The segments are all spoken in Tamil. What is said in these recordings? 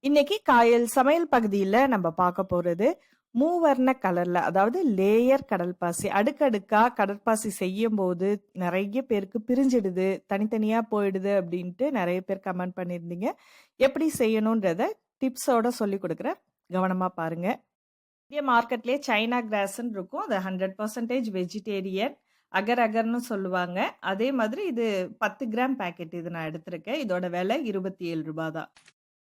இன்னைக்கு காயல் சமையல் பகுதியில நம்ம பார்க்க போறது மூவர்ண கலர்ல, அதாவது லேயர் கடல்பாசி. அடுக்கடுக்கா கடற்பாசி செய்யும் போது நிறைய பேருக்கு பிரிஞ்சிடுது, தனித்தனியா போயிடுது அப்படின்ட்டு நிறைய பேர் கமெண்ட் பண்ணியிருந்தீங்க. எப்படி செய்யணும்ன்றத டிப்ஸோட சொல்லி கொடுக்குறேன், கவனமா பாருங்க. இந்திய மார்க்கெட்லயே சைனா கிராஸ்ன்னு இருக்கும், அது 100% வெஜிடேரியன். அகர் அகர்னு சொல்லுவாங்க. அதே மாதிரி இது 10 கிராம் பேக்கெட் இது நான் எடுத்திருக்கேன். இதோட விலை 27 ரூபாய் தான்.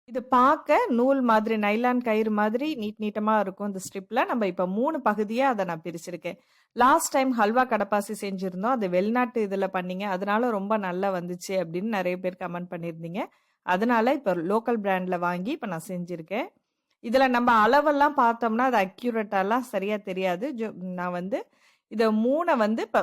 இது பார்க்க நூல் மாதிரி, நைலான் கயிறு மாதிரி நீட்டமா இருக்கும். இந்த ஸ்ட்ரிப்ல நம்ம இப்ப 3 பகுதியா அதை நான் பிரிச்சிருக்கேன். லாஸ்ட் டைம் ஹல்வா கடப்பாசி செஞ்சிருந்தோம், அது வெளிநாட்டு இதுல பண்ணீங்க, அதனால ரொம்ப நல்லா வந்துச்சு அப்படின்னு நிறைய பேர் கமெண்ட் பண்ணியிருந்தீங்க. அதனால இப்ப லோக்கல் பிராண்ட்ல வாங்கி இப்ப நான் செஞ்சிருக்கேன். இதுல நம்ம அளவெல்லாம் பார்த்தோம்னா அது அக்யூரேட்டாலாம் சரியா தெரியாது. நான் வந்து இத 3 வந்து இப்ப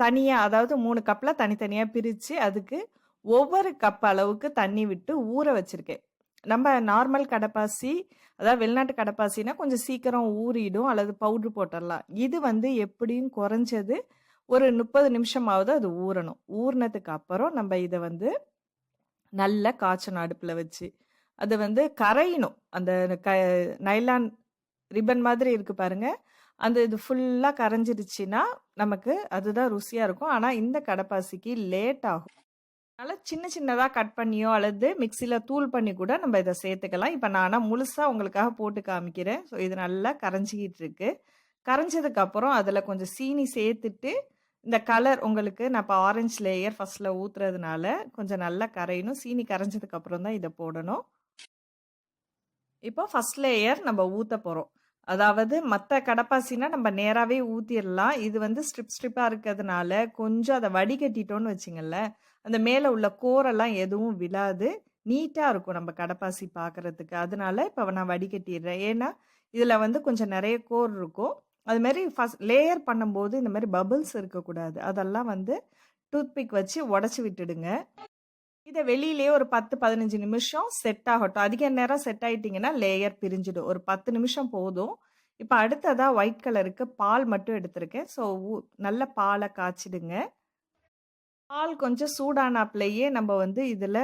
தனியா, அதாவது 3 கப்ல தனித்தனியா பிரிச்சு அதுக்கு ஒவ்வொரு கப் அளவுக்கு தண்ணி விட்டு ஊற வச்சிருக்கேன். நம்ம நார்மல் கடப்பாசி, அதாவது வெளிநாட்டு கடப்பாசினா கொஞ்சம் சீக்கிரம் ஊறிடும் அல்லது பவுடர் போட்டுடலாம். இது வந்து எப்படியும் குறைஞ்சது ஒரு 30 நிமிஷமாவது அது ஊறணும். ஊறினதுக்கு அப்புறம் நம்ம இதை வந்து நல்ல காய்ச்சணும் அடுப்புல வச்சு. அது வந்து கரையணும். அந்த நைலான் ரிப்பன் மாதிரி இருக்கு பாருங்க, அந்த இது ஃபுல்லா கரைஞ்சிருச்சுன்னா நமக்கு அதுதான் ருசியா இருக்கும். ஆனா இந்த கடப்பாசிக்கு லேட் ஆகும். அதனால சின்ன சின்னதா கட் பண்ணியோ அல்லது மிக்ஸில தூள் பண்ணி கூட நம்ம இதை சேர்த்துக்கலாம். இப்ப நான் ஆனா முழுசா உங்களுக்காக போட்டு காமிக்கிறேன். ஸோ இது நல்லா கரைஞ்சிக்கிட்டு இருக்கு. கரைஞ்சதுக்கு அப்புறம் அதுல கொஞ்சம் சீனி சேர்த்துட்டு, இந்த கலர் உங்களுக்கு நான் இப்போ ஆரஞ்சு லேயர் ஃபர்ஸ்ட்ல ஊத்துறதுனால கொஞ்சம் நல்லா கரையணும். சீனி கரைஞ்சதுக்கு அப்புறம் தான் இதை போடணும். இப்போ ஃபர்ஸ்ட் லேயர் நம்ம ஊத்த போறோம். அதாவது மத்த கடப்பாசினா நம்ம நேராவே ஊத்திரலாம். இது வந்து ஸ்ட்ரிப்பா இருக்கிறதுனால கொஞ்சம் அதை வடிகட்டிட்டோம்னு வச்சுங்களேன், அந்த மேல உள்ள கோரெல்லாம் எதுவும் விழாது. நீட்டா இருக்கும் நம்ம கடப்பாசி பார்க்கறதுக்கு. அதனால இப்ப நான் வடிகட்டிடுறேன். ஏன்னா இதுல வந்து கொஞ்சம் நிறைய கோர் இருக்கும். அது மாதிரி ஃபர்ஸ்ட் லேயர் பண்ணும்போது இந்த மாதிரி பபிள்ஸ் இருக்கக்கூடாது. அதெல்லாம் வந்து டூத்பிக் வச்சு உடைச்சு விட்டுடுங்க. இத வெளியிலேயே ஒரு 10, 15 நிமிஷம் செட் ஆகட்டும். அதிக நேரம் செட் ஆயிட்டீங்கன்னா லேயர் பிரிஞ்சிடும். ஒரு 10 நிமிஷம் போதும். இப்ப அடுத்ததா ஒயிட் கலருக்கு பால் மட்டும் எடுத்திருக்கேன். ஸோ நல்ல பாலை காய்ச்சிடுங்க. பால் கொஞ்சம் சூடானாப்லயே நம்ம வந்து இதுல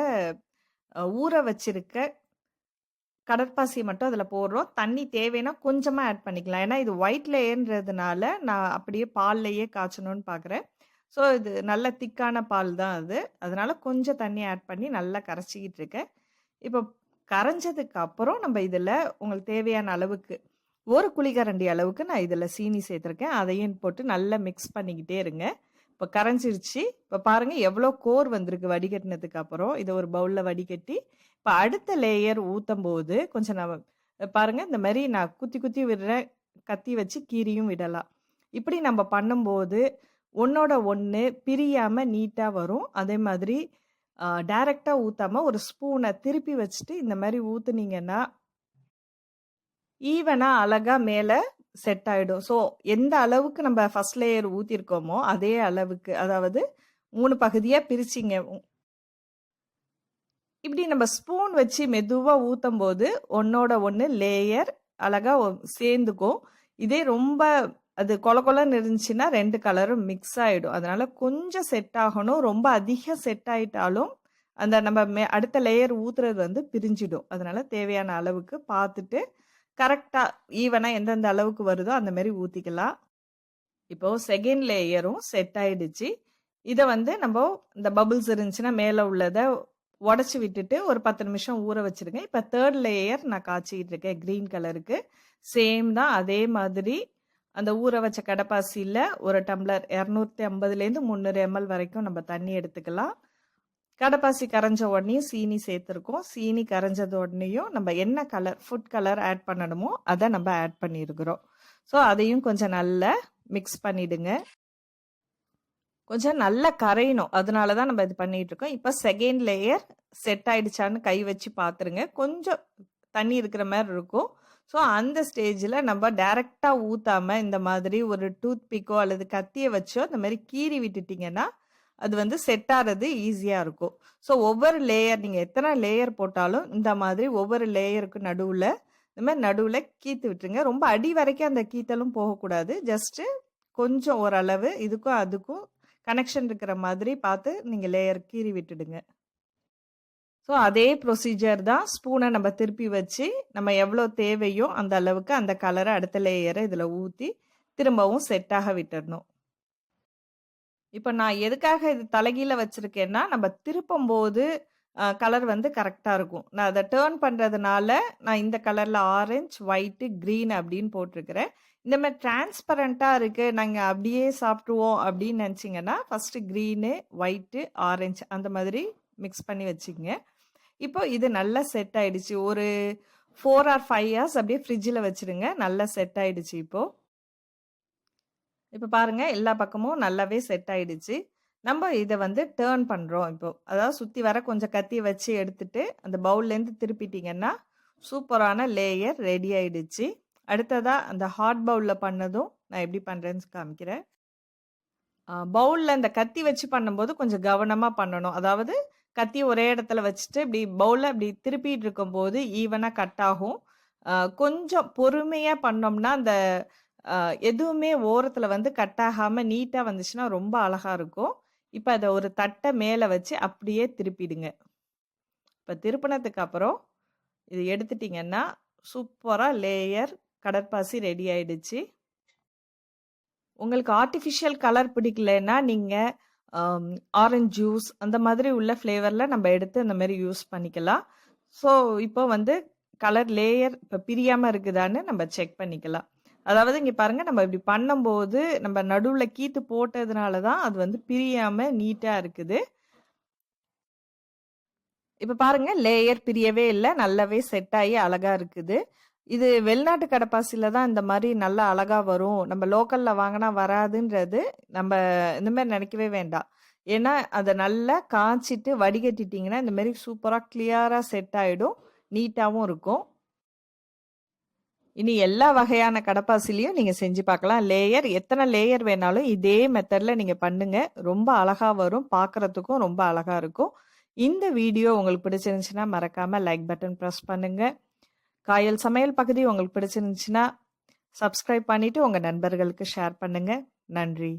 ஊற வச்சிருக்க கடற்பாசி மட்டும் அதுல போடுறோம். தண்ணி தேவைன்னா கொஞ்சமா ஆட் பண்ணிக்கலாம். ஏன்னா இது ஒயிட் லேயர்ன்றதுனால நான் அப்படியே பால்லயே காய்ச்சணும்னு பார்க்குறேன். ஸோ இது நல்ல திக்கான பால் தான் அது. அதனால கொஞ்சம் தண்ணி ஆட் பண்ணி நல்லா கரைச்சிக்கிட்டு இருக்கேன். இப்போ கரைஞ்சதுக்கு அப்புறம் நம்ம இதுல உங்களுக்கு தேவையான அளவுக்கு 1 குழிக்கரண்டி அளவுக்கு நான் இதுல சீனி சேர்த்துருக்கேன். அதையும் போட்டு நல்லா மிக்ஸ் பண்ணிக்கிட்டே இருங்க. இப்போ கரைஞ்சிருச்சு. இப்போ பாருங்க எவ்வளோ கோர் வந்திருக்கு வடிகட்டினதுக்கு அப்புறம். இதை ஒரு பவுல்ல வடிகட்டி இப்போ அடுத்த லேயர் ஊத்தும் போது கொஞ்சம் நான் பாருங்க இந்த மாதிரி நான் குத்தி குத்தி விடுறேன். கத்தி வச்சு கீரியும் விடலாம். இப்படி நம்ம பண்ணும்போது ஒன்னோட ஒன்று பிரியாம நீட்டா வரும். அதே மாதிரி டைரக்டா ஊத்தாம ஒரு ஸ்பூனை திருப்பி வச்சுட்டு இந்த மாதிரி ஊத்துனீங்கன்னா ஈவனா அழகா மேல செட் ஆயிடும். ஸோ எந்த அளவுக்கு நம்ம ஃபர்ஸ்ட் லேயர் ஊத்திருக்கோமோ அதே அளவுக்கு, அதாவது 3 பகுதியா பிரிச்சிங்க. இப்படி நம்ம ஸ்பூன் வச்சு மெதுவா ஊத்தும் போது ஒன்னோட ஒன்று லேயர் அழகா சேர்ந்துக்கும். இதே ரொம்ப அது கொல கொலன்னு இருந்துச்சுன்னா 2 கலரும் மிக்ஸ் ஆயிடும். அதனால கொஞ்சம் செட் ஆகணும். ரொம்ப அதிகம் செட் ஆயிட்டாலும் அந்த நம்ம அடுத்த லேயர் ஊத்துறது வந்து பிரிஞ்சிடும். அதனால தேவையான அளவுக்கு பார்த்துட்டு கரெக்டா ஈவனா எந்தெந்த அளவுக்கு வருதோ அந்த மாதிரி ஊத்திக்கலாம். இப்போ செகண்ட் லேயரும் செட் ஆயிடுச்சு. இதை வந்து நம்ம இந்த பபிள்ஸ் இருந்துச்சுன்னா மேல உள்ளதை உடைச்சு விட்டுட்டு ஒரு 10 நிமிஷம் ஊற வச்சிருங்க. இப்ப தேர்ட் லேயர் நான் காய்ச்சிக்கிட்டு இருக்கேன் கிரீன் கலருக்கு. சேம் தான், அதே மாதிரி அந்த ஊற வச்ச கடப்பாசியில ஒரு டம்ளர் 250லேருந்து 300 ml வரைக்கும் நம்ம தண்ணி எடுத்துக்கலாம். கடப்பாசி கரைஞ்ச உடனேயும் சீனி சேர்த்துருக்கோம். சீனி கரைஞ்சது உடனேயும் நம்ம என்ன கலர் ஃபுட் கலர் ஆட் பண்ணணுமோ அதை நம்ம ஆட் பண்ணியிருக்கிறோம். ஸோ அதையும் கொஞ்சம் நல்லா மிக்ஸ் பண்ணிடுங்க. கொஞ்சம் நல்லா கரையணும். அதனால தான் நம்ம இது பண்ணிட்டு இருக்கோம். இப்போ செகண்ட் லேயர் செட் ஆயிடுச்சான்னு கை வச்சு பார்த்துருங்க. கொஞ்சம் தண்ணி இருக்கிற மாதிரி இருக்கும். ஸோ அந்த ஸ்டேஜில் நம்ம டைரக்டா ஊத்தாம இந்த மாதிரி ஒரு டூத் பிக்கோ அல்லது கத்தியை வச்சோ இந்த மாதிரி கீறி விட்டுட்டீங்கன்னா அது வந்து செட் ஆகிறது ஈஸியாக இருக்கும். ஸோ ஒவ்வொரு லேயர் நீங்கள் எத்தனை லேயர் போட்டாலும் இந்த மாதிரி ஒவ்வொரு லேயருக்கு நடுவில் இந்த மாதிரி நடுவில் கீத்து விட்டுருங்க. ரொம்ப அடி வரைக்கும் அந்த கீத்தலும் போகக்கூடாது. ஜஸ்ட்டு கொஞ்சம் ஓரளவு இதுக்கும் அதுக்கும் கனெக்ஷன் இருக்கிற மாதிரி பார்த்து நீங்கள் லேயர் கீறி விட்டுடுங்க. ஸோ அதே ப்ரொசீஜர் தான். ஸ்பூனை நம்ம திருப்பி வச்சு நம்ம எவ்வளோ தேவையோ அந்த அளவுக்கு அந்த கலரை அடுத்த லேயரை இதில் ஊற்றி திரும்பவும் செட்டாக விட்டுடணும். இப்போ நான் எதுக்காக இது தலைகீழ வச்சிருக்கேன்னா, நம்ம திருப்பும்போது கலர் வந்து கரெக்டா இருக்கும். நான் அத டர்ன் பண்றதுனால, நான் இந்த கலர்ல ஆரஞ்சு, ஒயிட், கிரீன் அப்படின்னு போட்டிருக்கிறேன். இந்த மாரி டிரான்ஸ்பரண்டா இருக்கு, நாங்க அப்படியே சாப்பிட்டுருவோம் அப்படின்னு நெனச்சீங்கன்னா, ஃபர்ஸ்ட்டு கிரீனு, ஒயிட்டு, ஆரஞ்சு அந்த மாதிரி மிக்ஸ் பண்ணி வச்சுக்கங்க. இப்போ இது நல்லா செட் ஆயிடுச்சு. ஒரு 4 ஆர் 5 ஹார்ஸ் அப்படியே ஃப்ரிட்ஜில வச்சுருங்க. நல்லா செட் ஆயிடுச்சு இப்போ. இப்ப பாருங்க எல்லா பக்கமும் நல்லாவே செட் ஆயிடுச்சு. நம்ம இத வந்து டர்ன் பண்றோம் இப்போ. அதாவது சுத்தி வர கொஞ்சம் கத்திய வச்சு எடுத்துட்டு, அந்த பவுல்லேருந்து திருப்பிட்டீங்கன்னா, சூப்பரான லேயர் ரெடி ஆயிடுச்சு. அடுத்ததா அந்த ஹாட் பவுல்ல பண்ணதும் நான் எப்படி பண்றேன்னு காமிக்கிறேன். பவுல்ல இந்த கத்தி வச்சு பண்ணும்போது கொஞ்சம் கவனமா பண்ணணும். அதாவது கத்திய ஒரே இடத்துல வச்சுட்டு இப்படி பவுல்ல இப்படி திருப்பிட்டு இருக்கும்போது ஈவனா கட் ஆகும். கொஞ்சம் பொறுமையா பண்ணோம்னா, அந்த எதுவுமே ஓரத்துல வந்து கட் ஆகாம நீட்டா வந்துச்சுன்னா ரொம்ப அழகா இருக்கும். இப்ப அத ஒரு தட்ட மேல வச்சு அப்படியே திருப்பிடுங்க. இப்ப திருப்புனதுக்கு அப்புறம் இது எடுத்துட்டீங்கன்னா, சூப்பரா லேயர் கடற்பாசி ரெடி ஆயிடுச்சு. உங்களுக்கு ஆர்ட்டிஃபிஷியல் கலர் பிடிக்கலன்னா, நீங்க ஆரஞ்ச் ஜூஸ் அந்த மாதிரி உள்ள ஃப்ளேவர்ல நம்ம எடுத்து அந்த மாரி யூஸ் பண்ணிக்கலாம். ஸோ, இப்போ வந்து கலர் லேயர் இப்ப பிரியாம இருக்குதான்னு நம்ம செக் பண்ணிக்கலாம். அதாவது இங்க பாருங்க, நம்ம இப்படி பண்ணும்போது, நம்ம நடுவுல கீத்து போட்டதுனால தான் அது வந்து பிரியாம நீட்டா இருக்குது. இப்ப பாருங்க லேயர் பிரியவே இல்ல. நல்லாவே செட் ஆகி அழகா இருக்குது. இது வெளிநாட்டு கடப்பாசில தான் இந்த மாரி நல்லா அழகா வரும். நம்ம லோக்கல்ல வாங்குனா வராதுன்றது நம்ம இந்த மாரி நெனைக்கவே வேண்டாம். ஏன்னா, அத நல்லா காய்ச்சிட்டு வடிகட்டிட்டீங்கன்னா, இந்த மாரி சூப்பரா கிளியரா செட் ஆயிடும். நீட்டாவும் இருக்கும். இனி எல்லா வகையான கடப்பாசிலயும் நீங்க செஞ்சு பார்க்கலாம். லேயர் எத்தன லேயர் வேணாலும் இதே மெத்தட்ல நீங்க பண்ணுங்க. ரொம்ப அழகா வரும். பார்க்கறதுக்கும் ரொம்ப அழகா இருக்கும். இந்த வீடியோ உங்களுக்கு பிடிச்சிருந்துச்சுன்னா, மறக்காம லைக் பட்டன் பிரஸ் பண்ணுங்க. காயல் சமையல் பகுதி உங்களுக்கு பிடிச்சிருந்துச்சுன்னா, சப்ஸ்கிரைப் பண்ணிட்டு உங்க நண்பர்களுக்கு ஷேர் பண்ணுங்க. நன்றி.